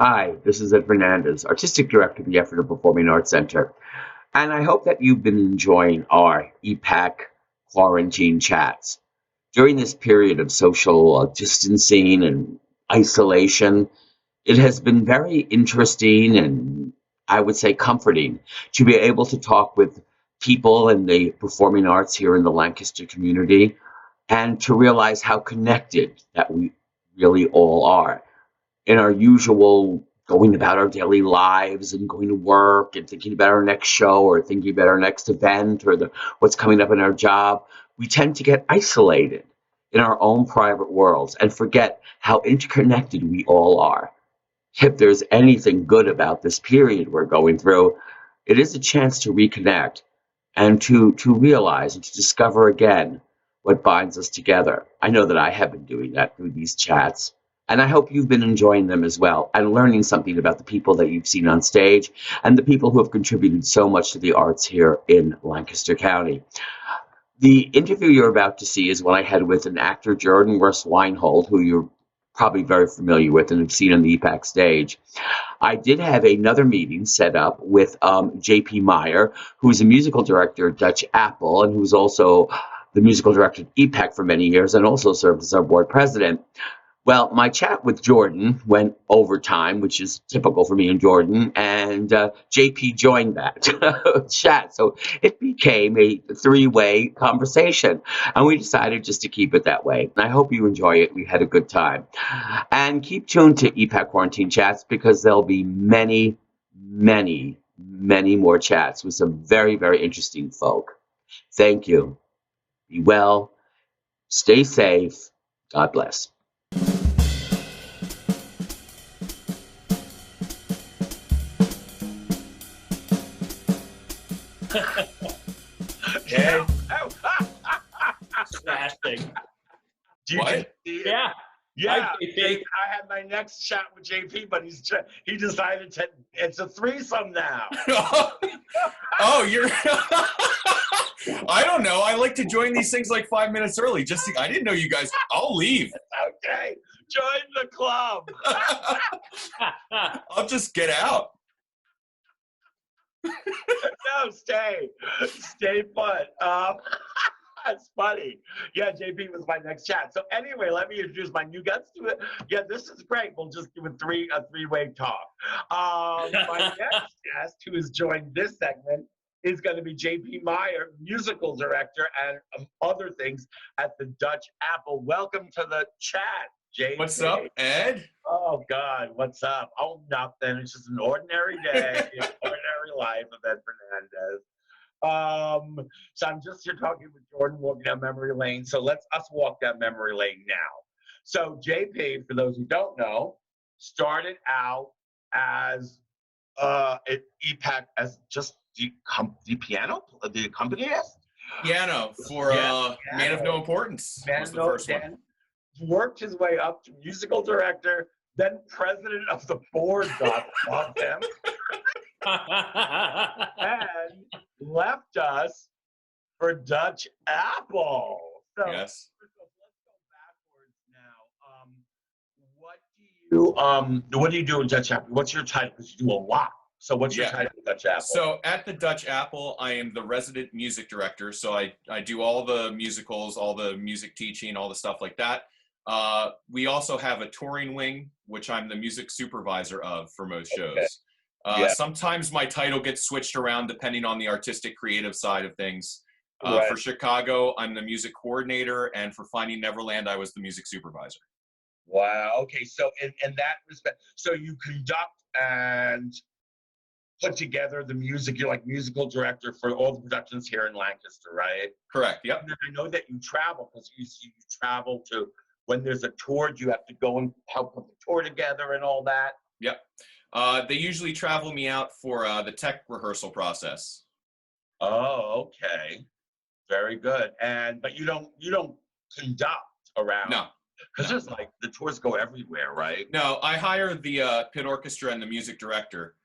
Hi, this is Ed Fernandez, Artistic Director of the Effort of Performing Arts Center. And I hope that you've been enjoying our Epac quarantine chats. During this period of social distancing and isolation, it has been very interesting and I would say comforting to be able to talk with people in the performing arts here in the Lancaster community and to realize how connected that we really all are in our usual going about our daily lives and going to work and thinking about our next show or thinking about our next event or what's coming up in our job, we tend to get isolated in our own private worlds and forget how interconnected we all are. If there's anything good about this period we're going through, it is a chance to reconnect and to realize and to discover again what binds us together. I know that I have been doing that through these chats, and I hope you've been enjoying them as well and learning something about the people that you've seen on stage and the people who have contributed so much to the arts here in Lancaster County. The interview you're about to see is one I had with an actor, Jordon Ross Weinhold, who you're probably very familiar with and have seen on the EPAC stage. I did have another meeting set up with JP Meyer, who's a musical director at Dutch Apple and who's also the musical director at EPAC for many years and also served as our board president. Well, my chat with Jordan went overtime, which is typical for me and Jordan, and JP joined that chat. So it became a three-way conversation, and we decided just to keep it that way. And I hope you enjoy it. We had a good time. And keep tuned to EPAC Quarantine Chats because there'll be many, many, many more chats with some very, very interesting folk. Thank you. Be well. Stay safe. God bless. Yeah. Fasting. What? Yeah. Yeah, Hi, JP. I had my next chat with JP, but he decided to. It's a threesome now. Oh, you're. I don't know. I like to join these things like 5 minutes early. I didn't know you guys. I'll leave. Okay, join the club. I'll just get out. No, stay put. That's funny. Yeah, JP was my next chat. So anyway, let me introduce my new guests to it. Yeah, this is great. We'll just do a three-way talk. My next guest, who has joined this segment, is going to be JP Meyer, musical director and other things at the Dutch Apple. Welcome to the chat, JP. What's up, Ed? Oh God, what's up? Oh, nothing. It's just an ordinary day, ordinary life of Ed Fernandez. So I'm just here talking with Jordan, walking down memory lane. So let's us walk down memory lane now. So JP, for those who don't know, started out as at EPAC as just the accompanist. Piano for Man of No Importance. Was the first one. Worked his way up to musical director, then president of the board. God love him. And left us for Dutch Apple. So Yes. let's go backwards now. What do you do in Dutch Apple? What's your title? Because you do a lot. So what's your title in Dutch Apple? So at the Dutch Apple, I am the resident music director. So I do all the musicals, all the music teaching, all the stuff like that. We also have a touring wing, which I'm the music supervisor of for most shows. Okay. Sometimes my title gets switched around depending on the artistic creative side of things. Right. For Chicago, I'm the music coordinator, and for Finding Neverland, I was the music supervisor. Wow. Okay. So in that respect, so you conduct and put together the music. You're like musical director for all the productions here in Lancaster, right? Correct. Yep. And I know that you travel because you travel to when there's a tour. You have to go and help put the tour together and all that. Yep. They usually travel me out for the tech rehearsal process. Oh, okay. Very good. But you don't conduct around. No. Because there's like the tours go everywhere, right? No, I hire the pit orchestra and the music director.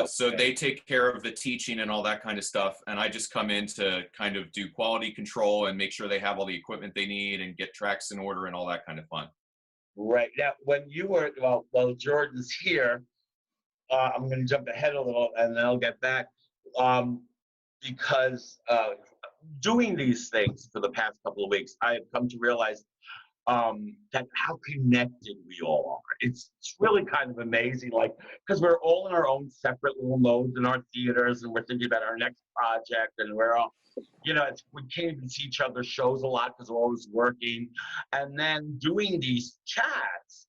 So they take care of the teaching and all that kind of stuff. And I just come in to kind of do quality control and make sure they have all the equipment they need and get tracks in order and all that kind of fun. Right. Now, when you were, well, Jordan's here. I'm going to jump ahead a little and then I'll get back. Um, because doing these things for the past couple of weeks, I have come to realize that how connected we all are. It's really kind of amazing, like, because we're all in our own separate little modes in our theaters, and we're thinking about our next project, and we're all, we can't even see each other's shows a lot because we're always working. And then doing these chats,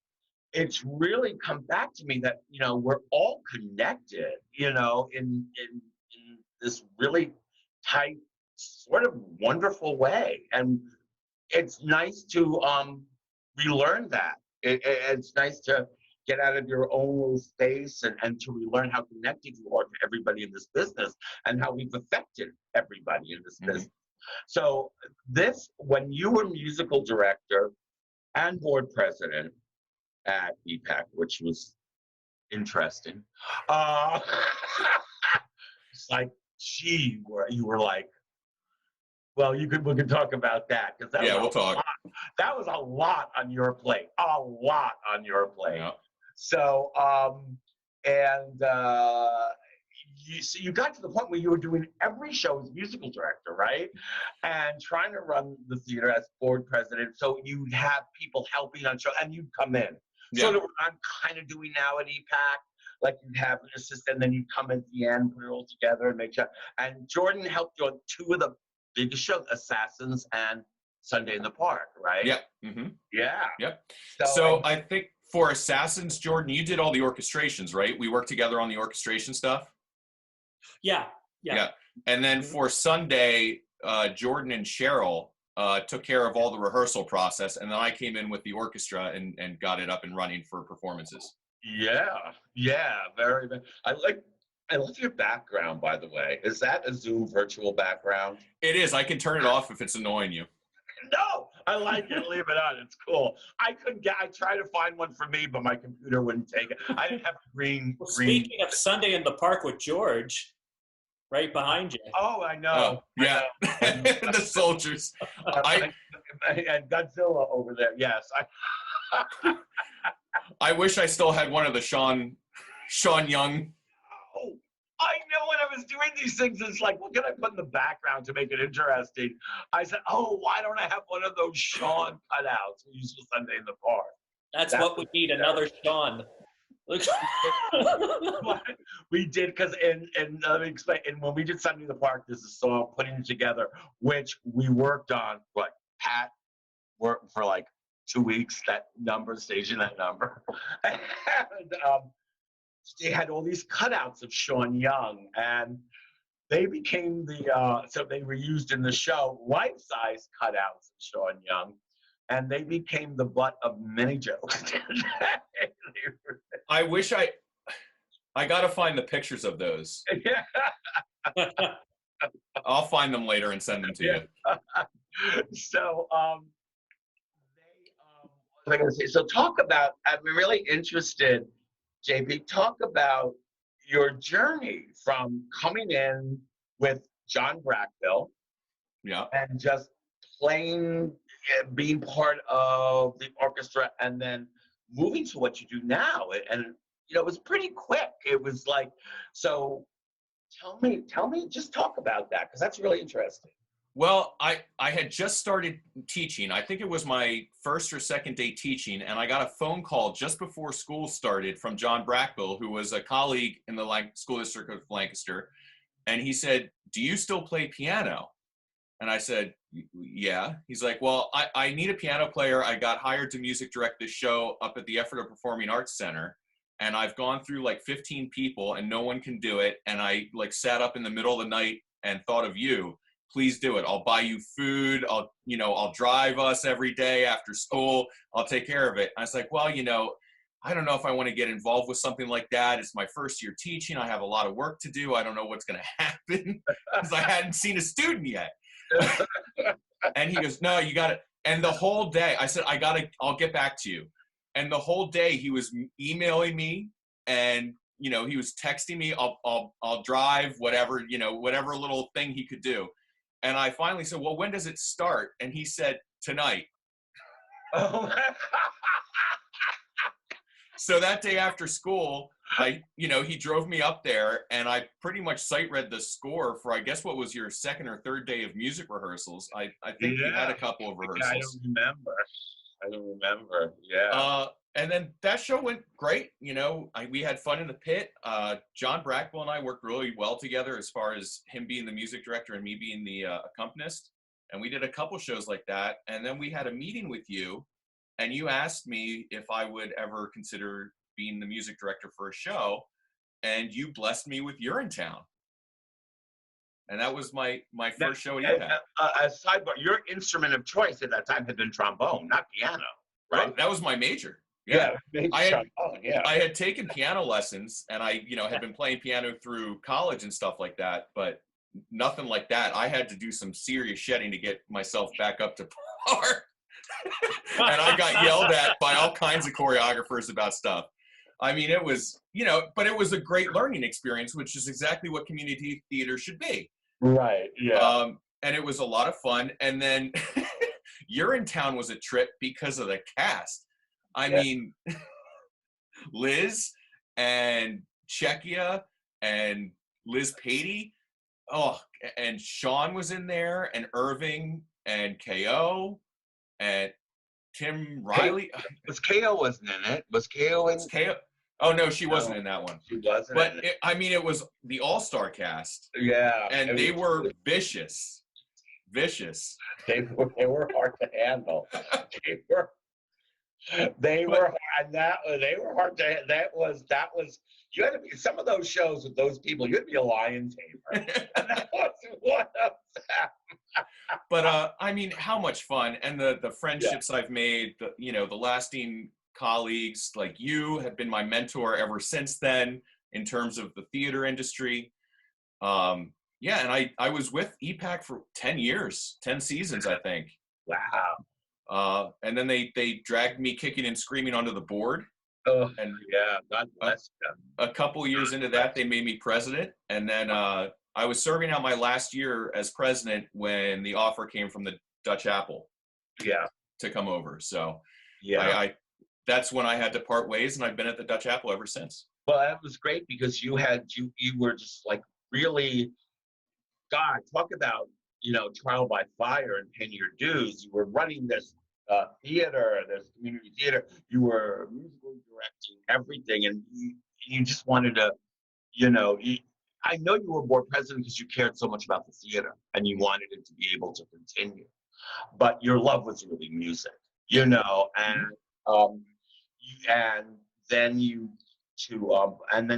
it's really come back to me that we're all connected, in this really tight, sort of wonderful way, and it's nice to relearn that. It's nice to get out of your own little space and to relearn how connected you are to everybody in this business and how we've affected everybody in this business. So when you were musical director and board president at Epac, which was interesting, it's like, gee, you were like, well, we can talk about that, because we'll talk. That was a lot on your plate. A lot on your plate. Yeah. So, you got to the point where you were doing every show as musical director, right? And trying to run the theater as board president. So you'd have people helping on show, and you'd come in. Yeah. Sort of what I'm kind of doing now at Epac. Like, you'd have an assistant, and then you'd come at the end, put it all together, and make sure. And Jordan helped you on two of the biggest shows, Assassins and Sunday in the Park, right? Yeah. Mm-hmm. Yeah. Yep. So I think for Assassins, Jordan, you did all the orchestrations, right? We worked together on the orchestration stuff. Yeah. And then for Sunday, Jordan and Cheryl took care of all the rehearsal process, and then I came in with the orchestra and got it up and running for performances. Yeah, very. I love your background, by the way. Is that a Zoom virtual background? It is. I can turn it off if it's annoying you. No, I like it. Leave it on. It's cool. I tried to find one for me, but my computer wouldn't take it. I didn't have green. Well, speaking of Sunday in the Park with George, right behind you. Oh, I know. Yeah. I know. The soldiers. And Godzilla over there. Yes. I wish I still had one of the Sean Young. Oh, I know, when I was doing these things, it's like, what can I put in the background to make it interesting? I said, why don't I have one of those Sean cutouts we use for Sunday in the Park? That's what we need, another Sean. We did, because let me explain. And when we did Sunday in the Park, there's a song, Putting It Together, which we worked on. Like, Pat worked for like 2 weeks, staging that number. And they had all these cutouts of Sean Young, and they became so they were used in the show, life-size cutouts of Sean Young, and they became the butt of many jokes. I wish I got to find the pictures of those. I'll find them later and send them to you. So, what was I going to say? So talk about, I'm really interested, JP, talk about your journey from coming in with John Brackville, and just playing, being part of the orchestra, and then moving to what you do now. And it was pretty quick. It was like, so tell me, just talk about that, because that's really interesting. Well, I had just started teaching. I think it was my first or second day teaching, and I got a phone call just before school started from John Brackville, who was a colleague in the school district of Lancaster. And he said, "Do you still play piano?" And I said, "Yeah." He's like, "Well, I need a piano player. I got hired to music direct this show up at the Ephrata Performing Arts Center, and I've gone through like 15 people and no one can do it. And I sat up in the middle of the night and thought of you. Please do it. I'll buy you food. I'll drive us every day after school. I'll take care of it." I was like, "Well, I don't know if I want to get involved with something like that. It's my first year teaching. I have a lot of work to do. I don't know what's going to happen," because I hadn't seen a student yet. And he goes, "No, you got it." And the whole day I said, I'll get back to you. And the whole day he was emailing me, and he was texting me, I'll drive, whatever, whatever little thing he could do. And I finally said, "Well, when does it start?" And he said, "Tonight." Oh, So that day after school, he drove me up there, and I pretty much sight read the score for, I guess, what was your second or third day of music rehearsals. I think you had a couple of rehearsals. I don't remember. Yeah. And then that show went great. We had fun in the pit. John Brackville and I worked really well together as far as him being the music director and me being the accompanist. And we did a couple shows like that. And then we had a meeting with you, and you asked me if I would ever consider being the music director for a show. And you blessed me with You're in Town. And that was my first show you had. A sidebar, your instrument of choice at that time had been trombone, not piano, right? Well, that was my major. Yeah. I yeah. had taken piano lessons, and I, had been playing piano through college and stuff like that, but nothing like that. I had to do some serious shedding to get myself back up to par. And I got yelled at by all kinds of choreographers about stuff. I mean, it was, but it was a great learning experience, which is exactly what community theater should be. Right. Yeah. And it was a lot of fun. And then You're in Town was a trip because of the cast. I mean, Liz and Czechia and Liz Patey. Oh, and Sean was in there, and Irving and KO and Tim Riley. KO wasn't in it. Was KO in? KO. Oh no, she wasn't in that one. She wasn't. But it was the all-star cast. Yeah. And they were vicious. Vicious. They were hard to handle. They were hard to. That was. You had to be some of those shows with those people. You had to be a lion tamer, and that was one of them. But I mean, how much fun, and the friendships I've made, the lasting colleagues like you have been my mentor ever since then in terms of the theater industry. And I was with Epac for 10 years, 10 seasons, I think. Wow. And then they dragged me kicking and screaming onto the board. Oh, and yeah, God bless them. A couple years into that, they made me president. And then I was serving out my last year as president when the offer came from the Dutch Apple to come over. So that's when I had to part ways, and I've been at the Dutch Apple ever since. Well, that was great because you were just like really, God, talk about, trial by fire and paying your dues. You were running this theater, this community theater. You were musically directing everything, and you just wanted to, I know you were board president because you cared so much about the theater and you wanted it to be able to continue. But your love was really music, and then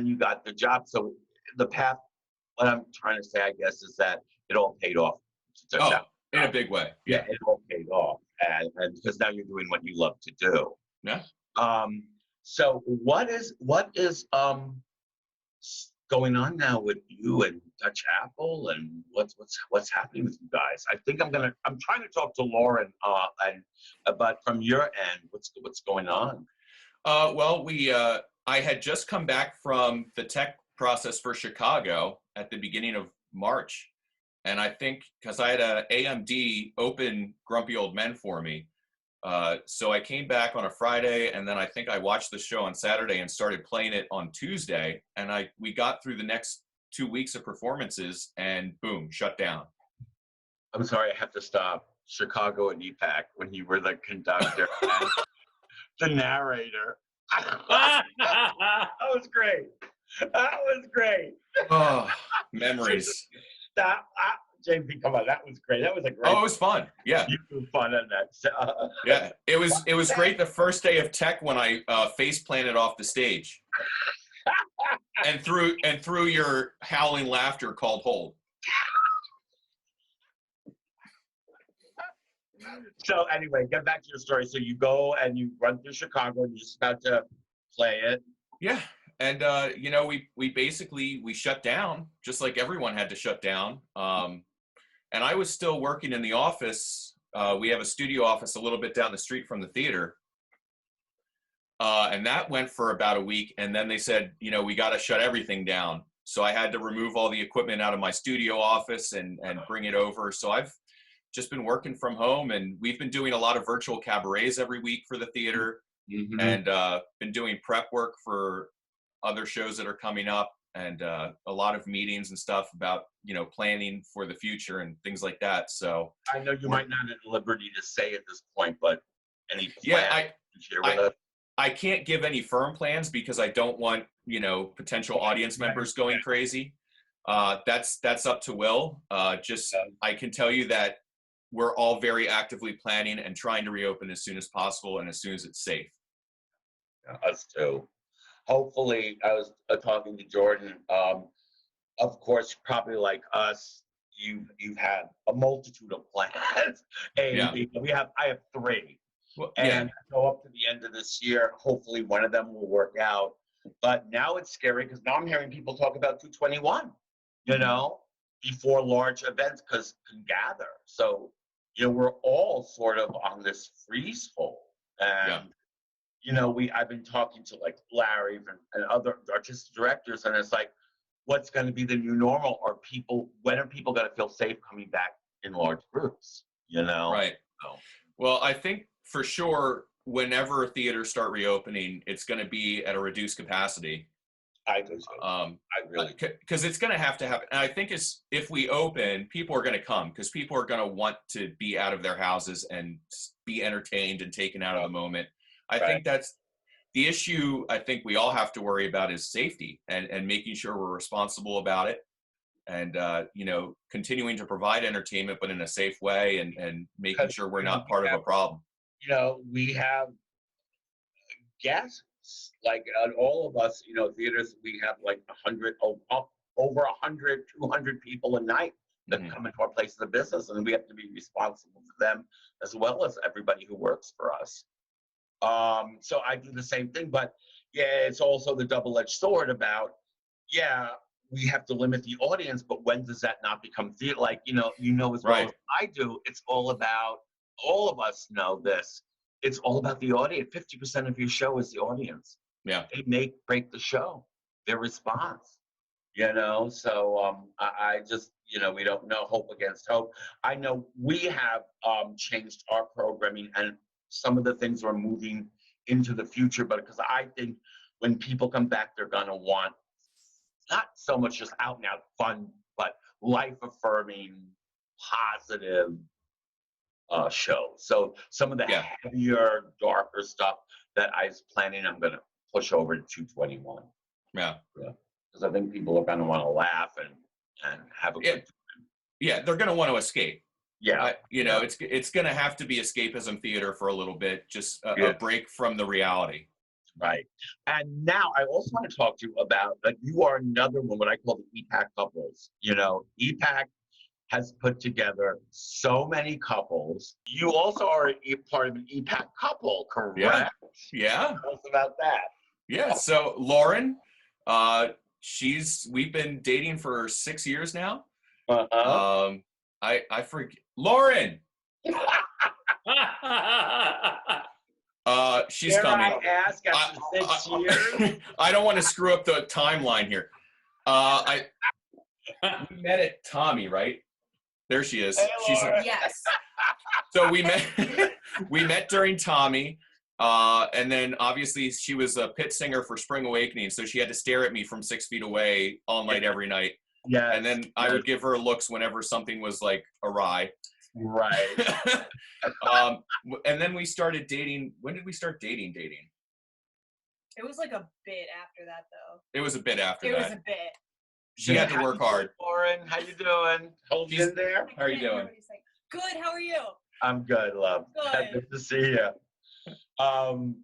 you got the job. So the path, what I'm trying to say, I guess, is that it all paid off. In a big way. Yeah, it all paid off, and because now you're doing what you love to do. Yeah. So what is going on now with you and Dutch Apple, and what's happening with you guys? I think I'm trying to talk to Lauren, but from your end, what's going on? Well, I had just come back from the tech process for Chicago at the beginning of March. And I think because I had a AMD open Grumpy Old Men for me. So I came back on a Friday, and then I think I watched the show on Saturday and started playing it on Tuesday. And we got through the next 2 weeks of performances, and boom, shut down. I'm sorry, I have to stop. Chicago and Epac, when you were the conductor and the narrator. That was great. That was great. Oh, memories. JP, come on, that was great. That was a great. Oh, it was fun. Yeah, you were fun on that. Yeah, it was great the first day of tech when I face planted off the stage, and through your howling laughter called hold. So anyway, get back to your story. So you go and you run through Chicago, and you're just about to play it. Yeah. And, we basically shut down just like everyone had to shut down. And I was still working in the office. We have a studio office a little bit down the street from the theater. And that went for about a week. And then they said, we got to shut everything down. So I had to remove all the equipment out of my studio office and bring it over. So I've just been working from home, and we've been doing a lot of virtual cabarets every week for the theater. and been doing prep work for other shows that are coming up, and a lot of meetings and stuff about, planning for the future and things like that. So I know you might not at liberty to say at this point, but any plans yeah, to share with us? I can't give any firm plans because I don't want, potential audience members going crazy. That's up to Will. I can tell you that we're all very actively planning and trying to reopen as soon as possible and as soon as it's safe. Us too. Hopefully, I was talking to Jordan. Of course, probably like us, you've had a multitude of plans. I have three. Well, And go up to the end of this year. Hopefully, one of them will work out. But now it's scary because now I'm hearing people talk about 221, before large events because can gather. So, we're all sort of on this freeze fall. And, I've been talking to like Larry and other artistic directors, and it's like, what's going to be the new normal? When are people going to feel safe coming back in large groups? Right. So. Well, I think for sure, whenever theaters start reopening, it's going to be at a reduced capacity. I do so. I really, because it's going to happen. And I think if we open, people are going to come because people are going to want to be out of their houses and be entertained and taken out of the moment. I think that's the issue. I think we all have to worry about is safety and making sure we're responsible about it. And, continuing to provide entertainment, but in a safe way and making sure we're not part of a problem. We have guests, like all of us, theaters, we have like 100, over 100, 200 people a night that come into our places of business, and we have to be responsible for them as well as everybody who works for us. So I do the same thing, but it's also the double-edged sword about, we have to limit the audience, but when does that not become theater? Like, as well as I do, it's all about, all of us know this, it's all about the audience. 50% of your show is the audience. Yeah. They break the show, their response, so I just, we don't know, hope against hope. I know we have changed our programming, and some of the things are moving into the future, but because I think when people come back, they're going to want not so much just out and out fun, but life affirming, positive shows. So some of the heavier, darker stuff that I was planning, I'm going to push over to 221. Yeah. Because I think people are going to want to laugh and have a good time. Yeah, they're going to want to escape. Yeah. It's going to have to be escapism theater for a little bit, just a break from the reality. Right. And now I also want to talk to you about, like, you are another one, what I call the Epac couples. Epac has put together so many couples. You also are a part of an Epac couple, correct? Yeah. Tell us about that. Yeah. So Lauren, we've been dating for 6 years now. I forget. Lauren! She's coming. I ask after 6 years? I don't want to screw up the timeline here. We met at Tommy, right? There she is. Hey, Yes. So we met during Tommy, and then obviously she was a pit singer for Spring Awakening, so she had to stare at me from 6 feet away all night, every night. Yeah. And then I would give her looks whenever something was like awry. Right. And then we started dating. When did we start dating? It was like a bit after that, though. It was a bit after that. It was a bit. She had to work hard. Lauren, how you doing? Hold you in there. How are you doing? Everybody's like, good, how are you? I'm good, love. Good to see you. And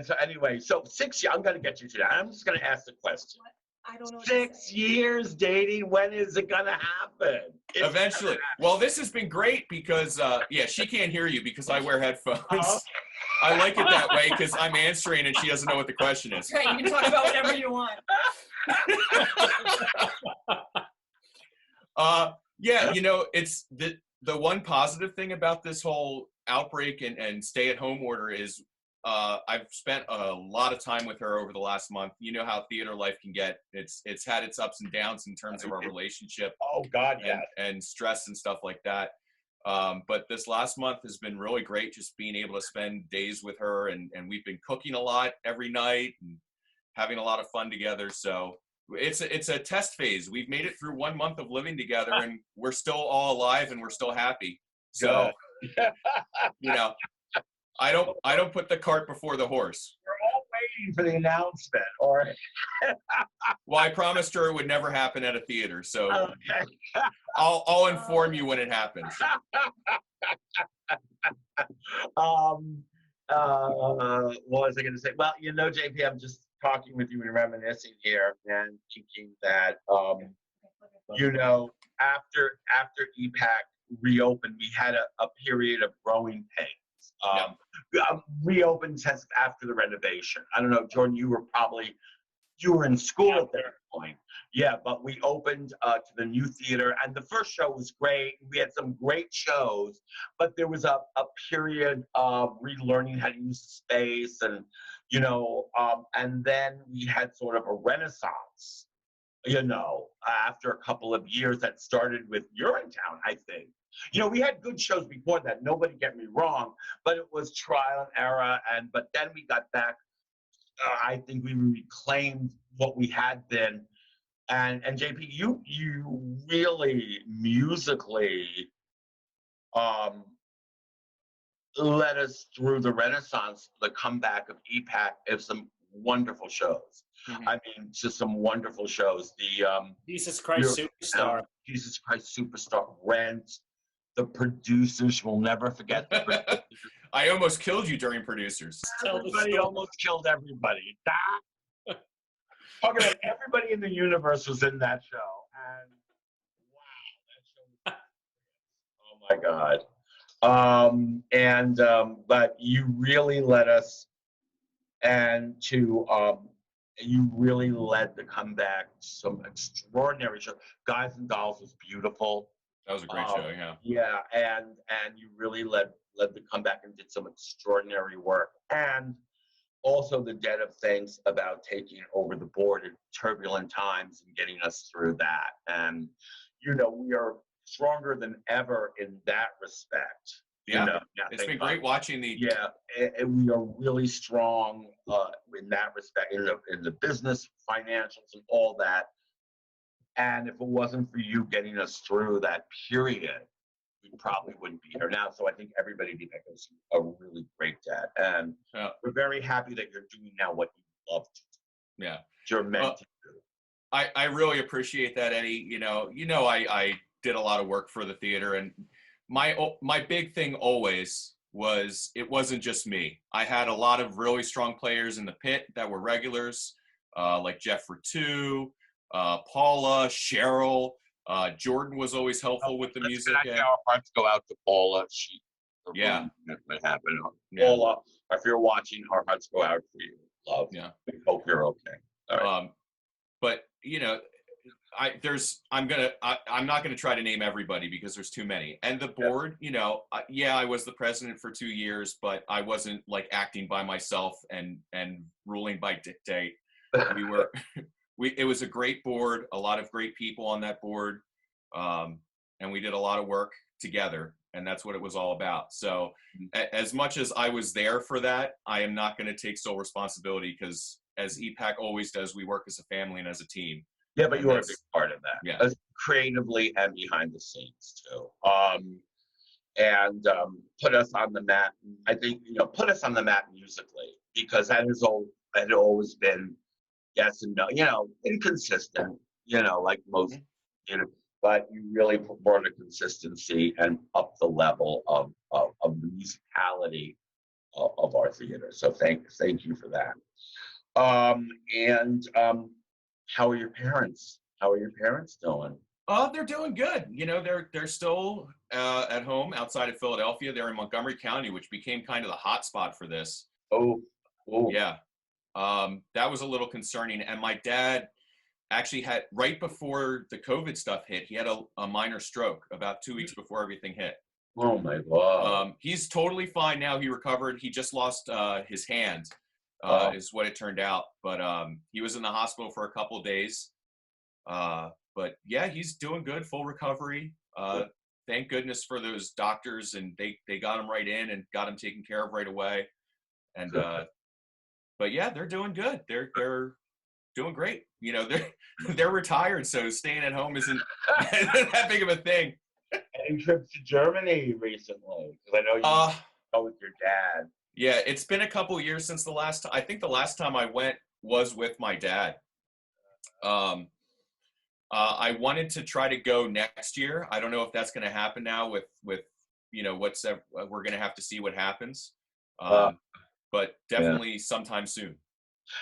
so anyway, so 6 years, I'm going to get you to that. I'm just going to ask the question. What? I don't know what 6 years dating, when is it going to happen? Eventually. Well, this has been great because, she can't hear you because I wear headphones. I like it that way because I'm answering and she doesn't know what the question is. Right, you can talk about whatever you want. It's the one positive thing about this whole outbreak and stay-at-home order is I've spent a lot of time with her over the last month. You know how theater life can get. It's had its ups and downs in terms of our relationship. Oh God, yeah. And stress and stuff like that. But this last month has been really great, just being able to spend days with her, and we've been cooking a lot every night and having a lot of fun together. So it's a test phase. We've made it through 1 month of living together, and we're still all alive and we're still happy. So, you know, I don't put the cart before the horse. We're all waiting for the announcement, or Well, I promised her it would never happen at a theater, so okay. I'll inform you when it happens. What was I going to say? Well, JP, I'm just talking with you and reminiscing here and thinking that, after Epac reopened, we had a period of growing pains. Reopened since after the renovation. I don't know, Jordan, you were in school at that point. Yeah, but we opened to the new theater, and the first show was great. We had some great shows, but there was a period of relearning how to use the space, and then we had sort of a renaissance, after a couple of years that started with Urinetown, I think. We had good shows before that, nobody get me wrong, but it was trial and error, but then we got back. I think we reclaimed what we had been. And JP, you really musically led us through the renaissance, the comeback of Epac, of some wonderful shows. Mm-hmm. I mean, just some wonderful shows. The Jesus Christ Superstar. Jesus Christ Superstar, Rent, the producers, will never forget the producers. I almost killed you during producers. Everybody almost killed everybody. Talking about everybody in the universe was in that show, and wow, that show was oh my God. But you really led us, and you really led the comeback. Some extraordinary show. Guys and Dolls was beautiful. That was a great show, yeah. Yeah, and you really led the comeback and did some extraordinary work. And also the debt of thanks about taking over the board in turbulent times and getting us through that. And, we are stronger than ever in that respect. Yeah, it's been great watching the... Yeah, and we are really strong in that respect, in the business, financials, and all that. And if it wasn't for you getting us through that period, we probably wouldn't be here now. So I think everybody at Epac is a really great dad. And we're very happy that you're doing now what you love to do. Yeah. You're meant to do. I really appreciate that, Eddie. I did a lot of work for the theater, and my big thing always was it wasn't just me. I had a lot of really strong players in the pit that were regulars, like Jeff Ratu, Paula, Cheryl, Jordon was always helpful with the music. Our hearts go out to Paula. What happened? Yeah. Paula, if you're watching, our hearts go out for you. Love. Yeah. We hope you're okay. All right. But I'm not gonna try to name everybody because there's too many. And the board, I was the president for 2 years, but I wasn't like acting by myself and ruling by dictate. It was a great board, a lot of great people on that board, and we did a lot of work together, and that's what it was all about. So as much as I was there for that, I am not going to take sole responsibility because, as Epac always does, we work as a family and as a team. Yeah, but you are a big part of that, yeah, creatively and behind the scenes too. And put us on the map. I think put us on the map musically, because that had always been yes and no, inconsistent, like most, but you really brought a consistency and up the level of the musicality of our theater. So thank you for that. How are your parents? How are your parents doing? Oh, they're doing good. They're still at home outside of Philadelphia. They're in Montgomery County, which became kind of the hot spot for this. Oh. Yeah. That was a little concerning. And my dad actually had, right before the COVID stuff hit, he had a minor stroke about 2 weeks before everything hit. Oh my God. He's totally fine now. He recovered. He just lost his hand, is what it turned out. But he was in the hospital for a couple of days. But yeah, he's doing good, full recovery. thank goodness for those doctors, and they got him right in and got him taken care of right away. And but yeah, they're doing good. They're doing great. You know, they're retired, so staying at home isn't that big of a thing. Any trips to Germany recently? Because I know you go with your dad. Yeah, it's been a couple years since the last time. I think the last time I went was with my dad. I wanted to try to go next year. I don't know if that's going to happen now with you know, we're going to have to see what happens. But definitely sometime soon.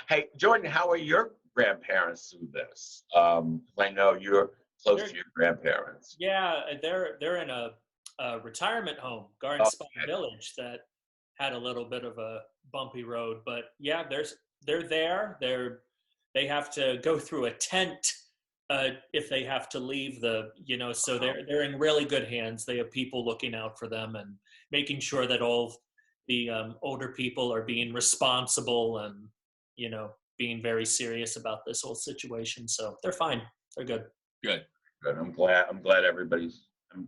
Hey, Jordon, how are your grandparents through this? I know you're close to your grandparents. Yeah, they're in a retirement home, Garden Spot Village, that had a little bit of a bumpy road. But yeah, they're there. They have to go through a tent if they have to leave so they're in really good hands. They have people looking out for them and making sure that all the older people are being responsible and, you know, being very serious about this whole situation. So they're fine. They're good. Good. I'm glad everybody's doing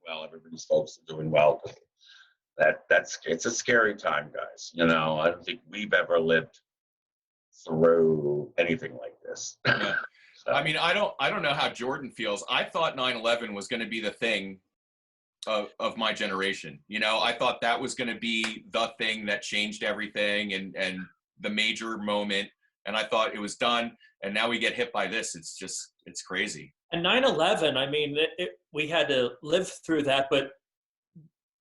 well. Everybody's folks are doing well. It's a scary time, guys. You know, I don't think we've ever lived through anything like this. Yeah. So. I mean, I don't know how Jordon feels. I thought 9/11 was going to be the thing of my generation. You know, I thought that was going to be the thing that changed everything and the major moment. And I thought it was done. And now we get hit by this. It's crazy. And 9/11, I mean, we had to live through that, but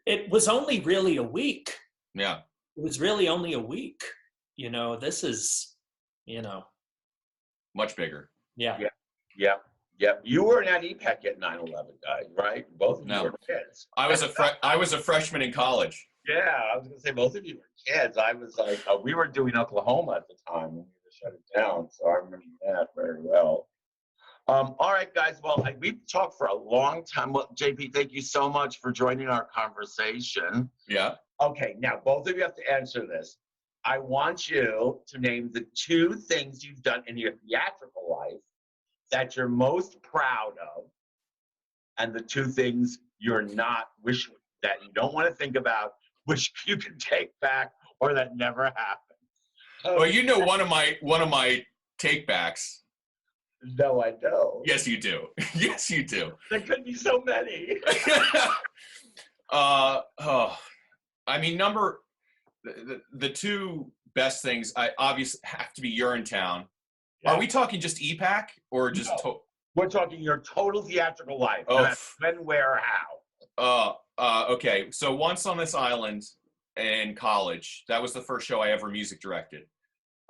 it was only really a week. Yeah. It was really only a week. You know, this is, you know. Much bigger. Yeah. Yeah. You were not Epac at 9/11, guys, right? Both of you were kids. I was a freshman in college. Yeah, I was gonna say both of you were kids. I was like, we were doing Oklahoma at the time when we were shut it down, so I remember that very well. All right, guys. Well, we've talked for a long time. Well, JP, thank you so much for joining our conversation. Yeah. Okay, now both of you have to answer this. I want you to name the 2 things you've done in your theatrical life that you're most proud of, and the 2 things you're not, that you don't want to think about, wish you could take back, or that never happened. Well, you know one of my take backs. No, I don't. Yes, you do. Yes, you do. There could be so many. I mean, the 2 best things I obviously have to be Urinetown. Yeah. Are we talking just Epac or just? No. We're talking your total theatrical life. Oh, when, where, how? Okay. So Once on This Island in college, that was the first show I ever music directed.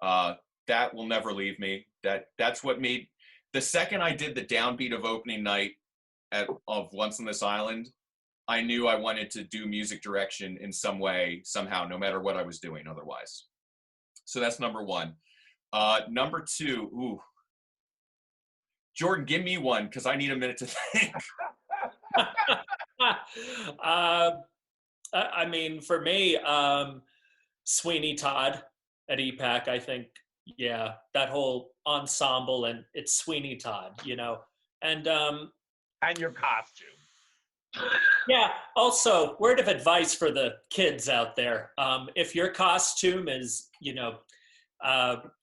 That will never leave me. That's what made. The second I did the downbeat of opening night of Once on This Island, I knew I wanted to do music direction in some way, somehow, no matter what I was doing otherwise. So that's number 1. Number 2, Jordon, give me one because I need a minute to think. I mean, for me, Sweeney Todd at Epac, I think, yeah, that whole ensemble, and it's Sweeney Todd, you know, and your costume. Yeah. Also, word of advice for the kids out there: if your costume is, you know,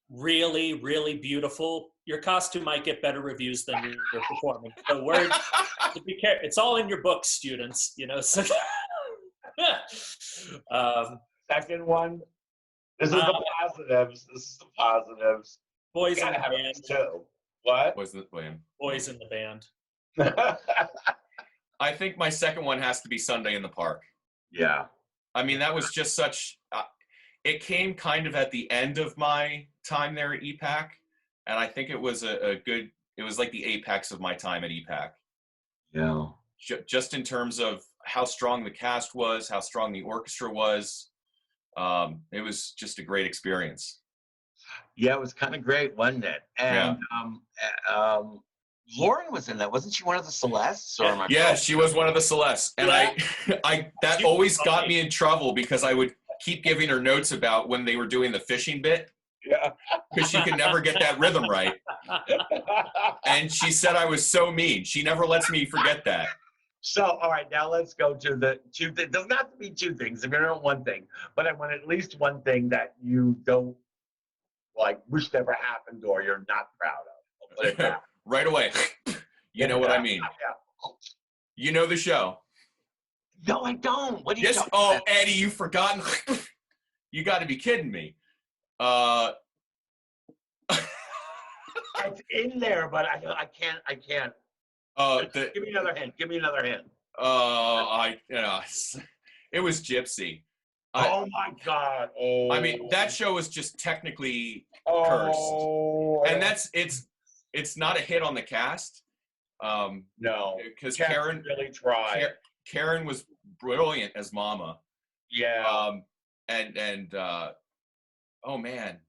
really, really beautiful, your costume might get better reviews than your performance. So word to be careful. It's all in your books, students. You know. So, second one. This is the positives. Boys in the band. Too. What? Boys in the band. Boys in the band. I think my second one has to be Sunday in the Park. Yeah. I mean, that was just such. It came kind of at the end of my time there at Epac, and I think it was a good. It was like the apex of my time at Epac. Yeah. Just in terms of how strong the cast was, how strong the orchestra was. It was just a great experience. Yeah, it was kind of great, wasn't it? And Lauren was in that, wasn't she? One of the Celestes? Or yeah, she was one of the Celestes, and I that always got me in trouble because I would keep giving her notes about when they were doing the fishing bit. Yeah, because she could never get that rhythm right, and she said I was so mean. She never lets me forget that. So, all right, now let's go to the two things. Doesn't have to be two things. If you don't one thing, but I want at least one thing that you don't like, wish never happened, or you're not proud of. I'll put it that. Right away. You know what I mean. Yeah. You know the show. No, I don't. What are you Yes. talking Oh, about? Eddie, you've forgotten. You got to be kidding me. It's in there, but I can't. Give me another hint. Give me another hint. It was Gypsy. Oh my God. Oh. I mean, that show was just technically Oh. cursed, and it's not a hit on the cast. No, because Karen really tried. Karen was brilliant as Mama. Yeah. Oh man,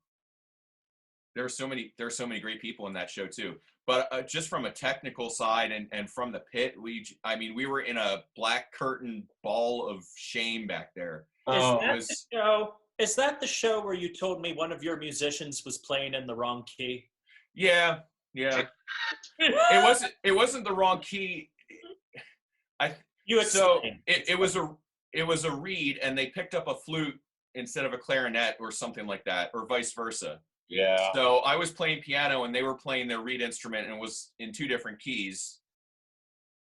there are so many great people in that show too. But just from a technical side and from the pit, we were in a black curtain ball of shame back there. Is that the show where you told me one of your musicians was playing in the wrong key? Yeah. It wasn't the wrong key. It was a reed, and they picked up a flute instead of a clarinet or something like that, or vice versa. Yeah. So I was playing piano and they were playing their reed instrument, and it was in two different keys,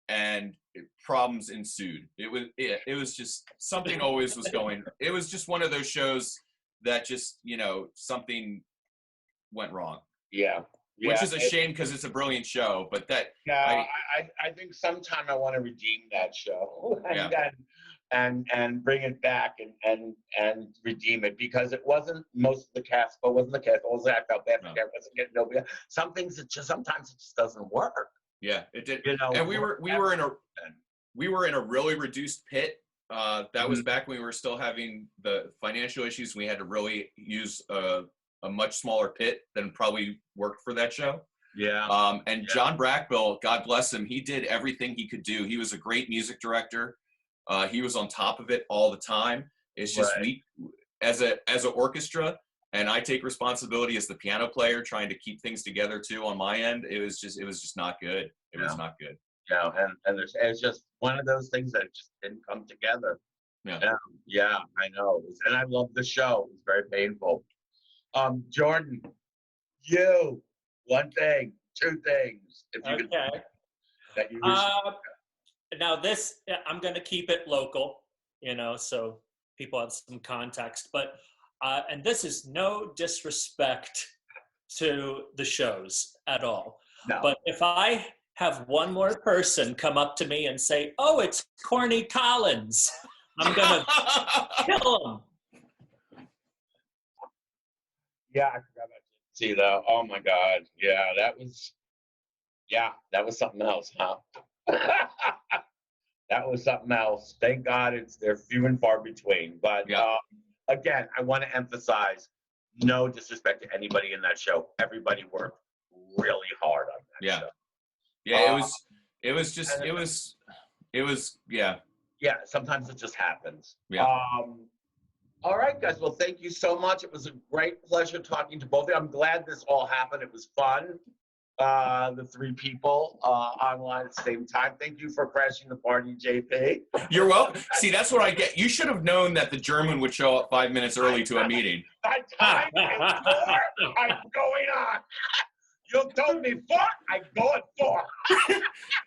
and problems ensued. It was just something always was going. It was just one of those shows that just, something went wrong. Yeah. Which is a shame because it's a brilliant show, but that. Yeah, I think sometime I want to redeem that show and bring it back and redeem it, because it wasn't most of the cast, but wasn't the cast. Also, I felt bad for Karen wasn't getting nobody. Some things sometimes it just doesn't work. Yeah, it did. And we were in a really reduced pit. That was back when we were still having the financial issues. We had to really use a much smaller pit than probably worked for that show. Yeah. John Brackbill, God bless him, he did everything he could do. He was a great music director. He was on top of it all the time. It's just we, as an orchestra, and I take responsibility as the piano player, trying to keep things together too on my end. It was just not good. It was not good. Yeah, and it's just one of those things that just didn't come together. Yeah, I know. And I love the show. It was very painful. Jordon, one thing, two things, if you could, that you wish. Now this, I'm going to keep it local, so people have some context. But and this is no disrespect to the shows at all. No. But if I have one more person come up to me and say, "Oh, it's Corny Collins," I'm going to kill him. Yeah, I forgot about see though. Oh my God. Yeah, that was something else, huh? That was something else. Thank God they're few and far between. But again, I want to emphasize, no disrespect to anybody in that show. Everybody worked really hard on that show. Yeah, Yeah, sometimes it just happens. Yeah. All right, guys. Well, thank you so much. It was a great pleasure talking to both of you. I'm glad this all happened. It was fun. The three people online at the same time. Thank you for crashing the party, JP. You're welcome. See, that's what I get. You should have known that the German would show up 5 minutes early to a meeting. I'm going on. You told me 4, I go at 4.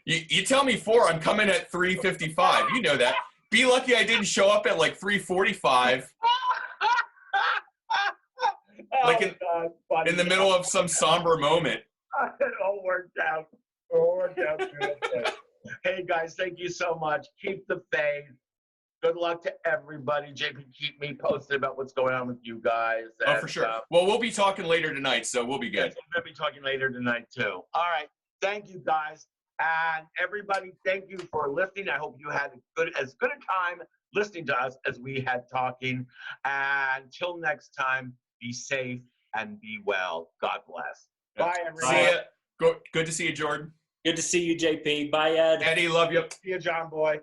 You tell me 4, I'm coming at 3:55. You know that. Be lucky I didn't show up at like 3:45. Like in the middle of some somber moment. It all worked out. It all worked out good. Hey guys, thank you so much. Keep the faith. Good luck to everybody. JP, keep me posted about what's going on with you guys. Oh, for sure. Well, we'll be talking later tonight, so we'll be good. Yes, we're going to be talking later tonight, too. All right. Thank you, guys. And everybody, thank you for listening. I hope you had as good a time listening to us as we had talking. And until next time, be safe and be well. God bless. Bye, everyone. See ya. Good to see you, Jordan. Good to see you, JP. Bye, Ed. Eddie, love you. See you, John Boy.